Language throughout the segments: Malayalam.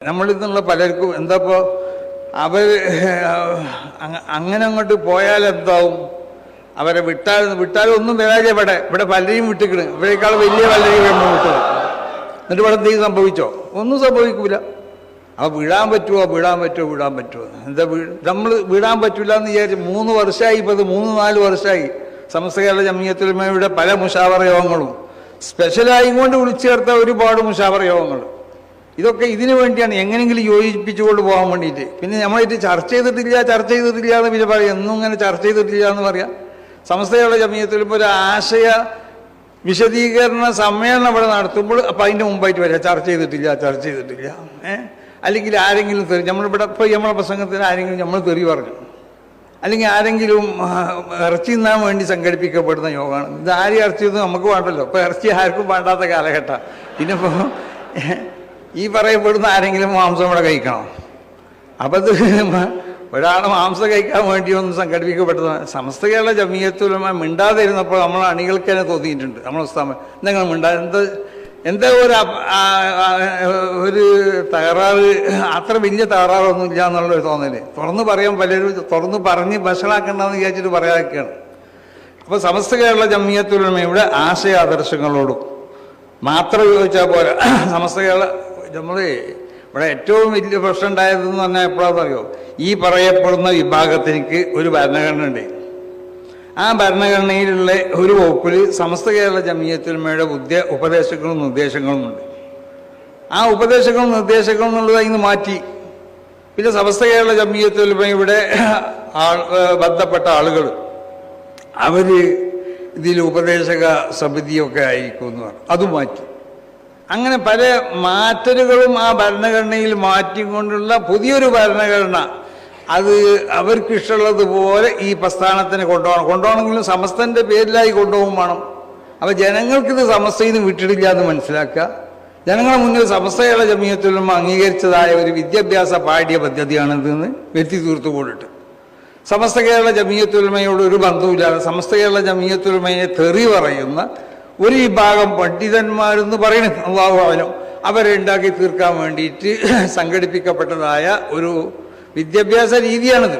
നമ്മളിൽ നിന്നുള്ള പലർക്കും എന്താപ്പോൾ അവർ അങ്ങനെ അങ്ങോട്ട് പോയാൽ എന്താവും, അവരെ വിട്ടാലൊന്നും വരാതെ ഇവിടെ പലരെയും വിട്ടിക്കണ്, ഇവിടേക്കാൾ വലിയ പലരെയും നമ്മൾ വിട്ടത്. എന്നിട്ട് ഇവിടെ എന്തെങ്കിലും സംഭവിച്ചോ? ഒന്നും സംഭവിക്കൂല. അപ്പോൾ വിടാൻ പറ്റുമോ എന്താ നമ്മൾ വിടാൻ പറ്റില്ല എന്ന് വിചാരിച്ച് 3 വർഷമായി, ഇപ്പോൾ 3-4 വർഷമായി സമസ്ത കേരള ജംഇയ്യത്തുൽ ഉലമയുടെ പല മുശാവറ യോഗങ്ങളും സ്പെഷ്യലായി കൊണ്ട് വിളിച്ചു ചേർത്ത ഒരുപാട് മുശാവറ യോഗങ്ങൾ. ഇതൊക്കെ ഇതിനു വേണ്ടിയാണ്, എങ്ങനെയെങ്കിലും യോജിപ്പിച്ചുകൊണ്ട് പോകാൻ വേണ്ടിയിട്ട്. പിന്നെ നമ്മളായിട്ട് ചർച്ച ചെയ്തിട്ടില്ല എന്ന് പിന്നെ പറയാം, എന്നും ഇങ്ങനെ ചർച്ച ചെയ്തിട്ടില്ല എന്ന് പറയാം. സമസ്ത കേരള ജംഇയ്യത്തുൽ ഉലമ ഒരു ആശയ വിശദീകരണ സമ്മേളനം ഇവിടെ നടത്തുമ്പോൾ അപ്പം അതിൻ്റെ മുമ്പായിട്ട് വരിക ചർച്ച ചെയ്തിട്ടില്ല അല്ലെങ്കിൽ ആരെങ്കിലും നമ്മളിവിടെ ഇപ്പോൾ നമ്മളെ പ്രസംഗത്തിന് ആരെങ്കിലും നമ്മൾ തെറി പറഞ്ഞു, അല്ലെങ്കിൽ ആരെങ്കിലും ഇറച്ചി തിന്നാൻ വേണ്ടി സംഘടിപ്പിക്കപ്പെടുന്ന യോഗമാണ് ഇത്. ആരും ഇറച്ചി തിന്ന് നമുക്ക് വേണ്ടല്ലോ, ഇപ്പോൾ ഇറച്ചി ആർക്കും വേണ്ടാത്ത കാലഘട്ടം. പിന്നിപ്പോൾ ഈ പറയപ്പെടുന്ന ആരെങ്കിലും മാംസം ഇവിടെ കഴിക്കണം. അപ്പം ഇത് ഒരാൾ മാംസം കഴിക്കാൻ വേണ്ടി ഒന്നും സംഘടിപ്പിക്കപ്പെട്ടതാണ്. സമസ്ത കേരള ജംഇയ്യത്തുൽ ഉലമ മിണ്ടാതിരുന്നപ്പോൾ നമ്മളെ അണികൾക്ക് തന്നെ തോന്നിയിട്ടുണ്ട്, നമ്മളെ ഉസ്താദ് എന്തെങ്കിലും എന്താ ഒരു തകരാറ്, അത്ര വലിയ തകരാറൊന്നും ഇല്ല എന്നുള്ളൊരു തോന്നല്. തുറന്ന് പറഞ്ഞ് വഷളാക്കണ്ടെന്ന് വിചാരിച്ചിട്ട് പറയാതൊക്കെയാണ്. അപ്പോൾ സമസ്ത കേരള ജംഇയ്യത്തുൽ ഉലമയുടെ ആശയ ആദർശങ്ങളോടും മാത്രം ചോദിച്ചാൽ പോലെ സമസ്ത കേരള ഇവിടെ ഏറ്റവും വലിയ പ്രശ്നം ഉണ്ടായതെന്ന് പറഞ്ഞാൽ എപ്പോഴാണെന്ന് അറിയോ? ഈ പറയപ്പെടുന്ന വിഭാഗത്തിനിക്ക് ഒരു ഭരണഘടന ഉണ്ട്. ആ ഭരണഘടനയിലുള്ള ഒരു വകുപ്പിൽ സമസ്ത കേരള ജംഇയ്യത്തുൽ ഉലമയുടെ ഉപദേശങ്ങളും നിർദ്ദേശങ്ങളുമുണ്ട്. ആ ഉപദേശങ്ങളും നിർദ്ദേശങ്ങളും എന്നുള്ളത് അതിന് മാറ്റി പിന്നെ സമസ്ത കേരള ജംഇയ്യത്തുൽ ഉലമയുടെ ബന്ധപ്പെട്ട ആളുകൾ അവർ ഇതിൽ ഉപദേശക സമിതിയൊക്കെ ആയിരിക്കും എന്ന് പറഞ്ഞു, അത് മാറ്റി. അങ്ങനെ പല മാറ്റലുകളും ആ ഭരണഘടനയിൽ മാറ്റിക്കൊണ്ടുള്ള പുതിയൊരു ഭരണഘടന, അത് അവർക്കിഷ്ടമുള്ളതുപോലെ ഈ പ്രസ്ഥാനത്തിന് കൊണ്ടുപോകണമെങ്കിലും സമസ്തൻ്റെ പേരിലായി കൊണ്ടുപോകും വേണം. അപ്പോൾ ജനങ്ങൾക്കിത് സമസ്തയിൽ നിന്ന് വിട്ടിട്ടില്ല എന്ന് മനസ്സിലാക്കുക. ജനങ്ങളുടെ മുന്നിൽ സമസ്ത കേരള ജംഇയ്യത്തുൽ ഉലമ അംഗീകരിച്ചതായ ഒരു വിദ്യാഭ്യാസ പാഠ്യ പദ്ധതിയാണിതെന്ന് വ്യക്തി തീർത്തു കൊണ്ടിട്ട് സമസ്ത കേരള ജംഇയ്യത്തുൽ ഉലമയോട് ഒരു ബന്ധവുമില്ലാതെ സമസ്ത കേരള ജംഇയ്യത്തുൽ ഉലമയെ തെറി പറയുന്ന ഒരു വിഭാഗം പണ്ഡിതന്മാരെന്ന് പറയുന്നത് അല്ലാഹു അഅലം അവരെ ഉണ്ടാക്കി തീർക്കാൻ വേണ്ടിയിട്ട് സംഘടിപ്പിക്കപ്പെട്ടതായ ഒരു വിദ്യാഭ്യാസ രീതിയാണിത്.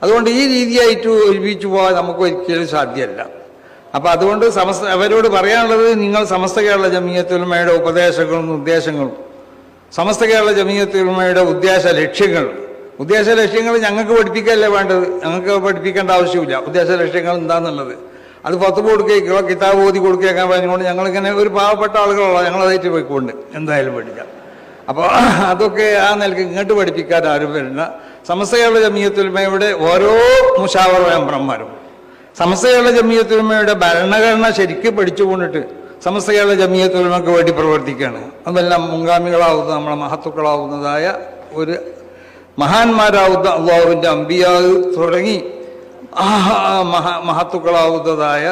അതുകൊണ്ട് ഈ രീതിയായിട്ട് ഒരുമിച്ച് പോകാൻ നമുക്ക് ഒരിക്കലും സാധ്യമല്ല. അപ്പം അതുകൊണ്ട് അവരോട് പറയാനുള്ളത്, നിങ്ങൾ സമസ്ത കേരള ജംഇയ്യത്തുൽ ഉലമയുടെ ഉപദേശങ്ങളും നിർദ്ദേശങ്ങളും സമസ്ത കേരള ജംഇയ്യത്തുൽ ഉലമയുടെ ഉദ്ദേശ ലക്ഷ്യങ്ങൾ ഞങ്ങൾക്ക് പഠിപ്പിക്കുകയല്ലേ വേണ്ടത്. ഞങ്ങൾക്ക് പഠിപ്പിക്കേണ്ട ആവശ്യമില്ല. ഉദ്ദേശ ലക്ഷ്യങ്ങൾ എന്താണെന്നുള്ളത് അത് ഫത്വ കൊടുക്കുക, കിതാബ് ഓതി കൊടുക്കുകയൊക്കെ പറഞ്ഞുകൊണ്ട് ഞങ്ങളിങ്ങനെ ഒരു പാവപ്പെട്ട ആളുകളുള്ള ഞങ്ങളതായിട്ട് പോയിക്കൊണ്ട് എന്തായാലും പഠിക്കാം. അപ്പോൾ അതൊക്കെ ആ നിലയ്ക്ക് ഇങ്ങോട്ട് പഠിപ്പിക്കാൻ ആരും വരുന്ന സമസ്ത കേരള ജംഇയ്യത്തുൽ ഉലമയുടെ ഓരോ മുശാവറ മെമ്പർമാരും സമസ്ത കേരള ജംഇയ്യത്തുൽ ഉലമയുടെ ഭരണഘടന ശരിക്കും പഠിച്ചുകൊണ്ടിട്ട് സമസ്ത കേരള ജംഇയ്യത്തുൽ ഉലമക്ക് വേണ്ടി പ്രവർത്തിക്കുകയാണ്. അതെല്ലാം മുൻഗാമികളാവുന്ന നമ്മളെ മഹത്തുക്കളാവുന്നതായ ഒരു മഹാന്മാരാവുന്ന അല്ലാഹുവിൻ്റെ അമ്പിയാ തുടങ്ങി മഹത്തുക്കളാവുന്നതായ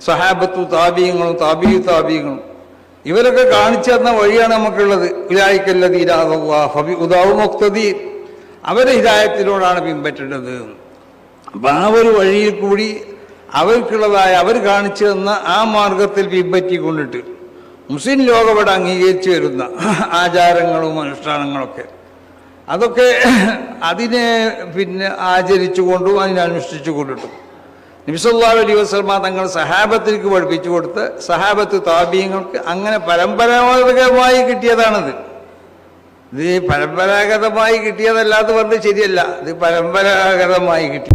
സഹാബത്തു താബീങ്ങളും താബീങ്ങളും ഇവരൊക്കെ കാണിച്ചു തന്ന വഴിയാണ് നമുക്കുള്ളത്. അവരെ ഹിദായത്തിലൂടെയാണ് പിൻപറ്റേണ്ടത്. അപ്പം ആ ഒരു വഴിയിൽ കൂടി അവർക്കുള്ളതായ അവർ കാണിച്ചു തന്ന ആ മാർഗത്തിൽ പിൻപറ്റിക്കൊണ്ടിട്ട് മുസ്ലിം ലോകം ഇവിടെ അംഗീകരിച്ചു വരുന്ന ആചാരങ്ങളും അനുഷ്ഠാനങ്ങളൊക്കെ അതൊക്കെ അതിനെ പിന്നെ ആചരിച്ചുകൊണ്ടും അതിനനുഷ്ഠിച്ചു കൊണ്ടിട്ടും നബി സല്ലല്ലാഹു അലൈഹി വസല്ലം തങ്ങൾ സഹാബത്തിലേക്ക് പഠിപ്പിച്ചു കൊടുത്ത് സഹാബത്ത് താബീങ്ങൾക്ക് അങ്ങനെ പരമ്പരാഗതമായി കിട്ടിയതാണിത്. ഇത് പരമ്പരാഗതമായി കിട്ടിയതല്ലാതെ പറഞ്ഞത് ശരിയല്ല, ഇത് പരമ്പരാഗതമായി കിട്ടി.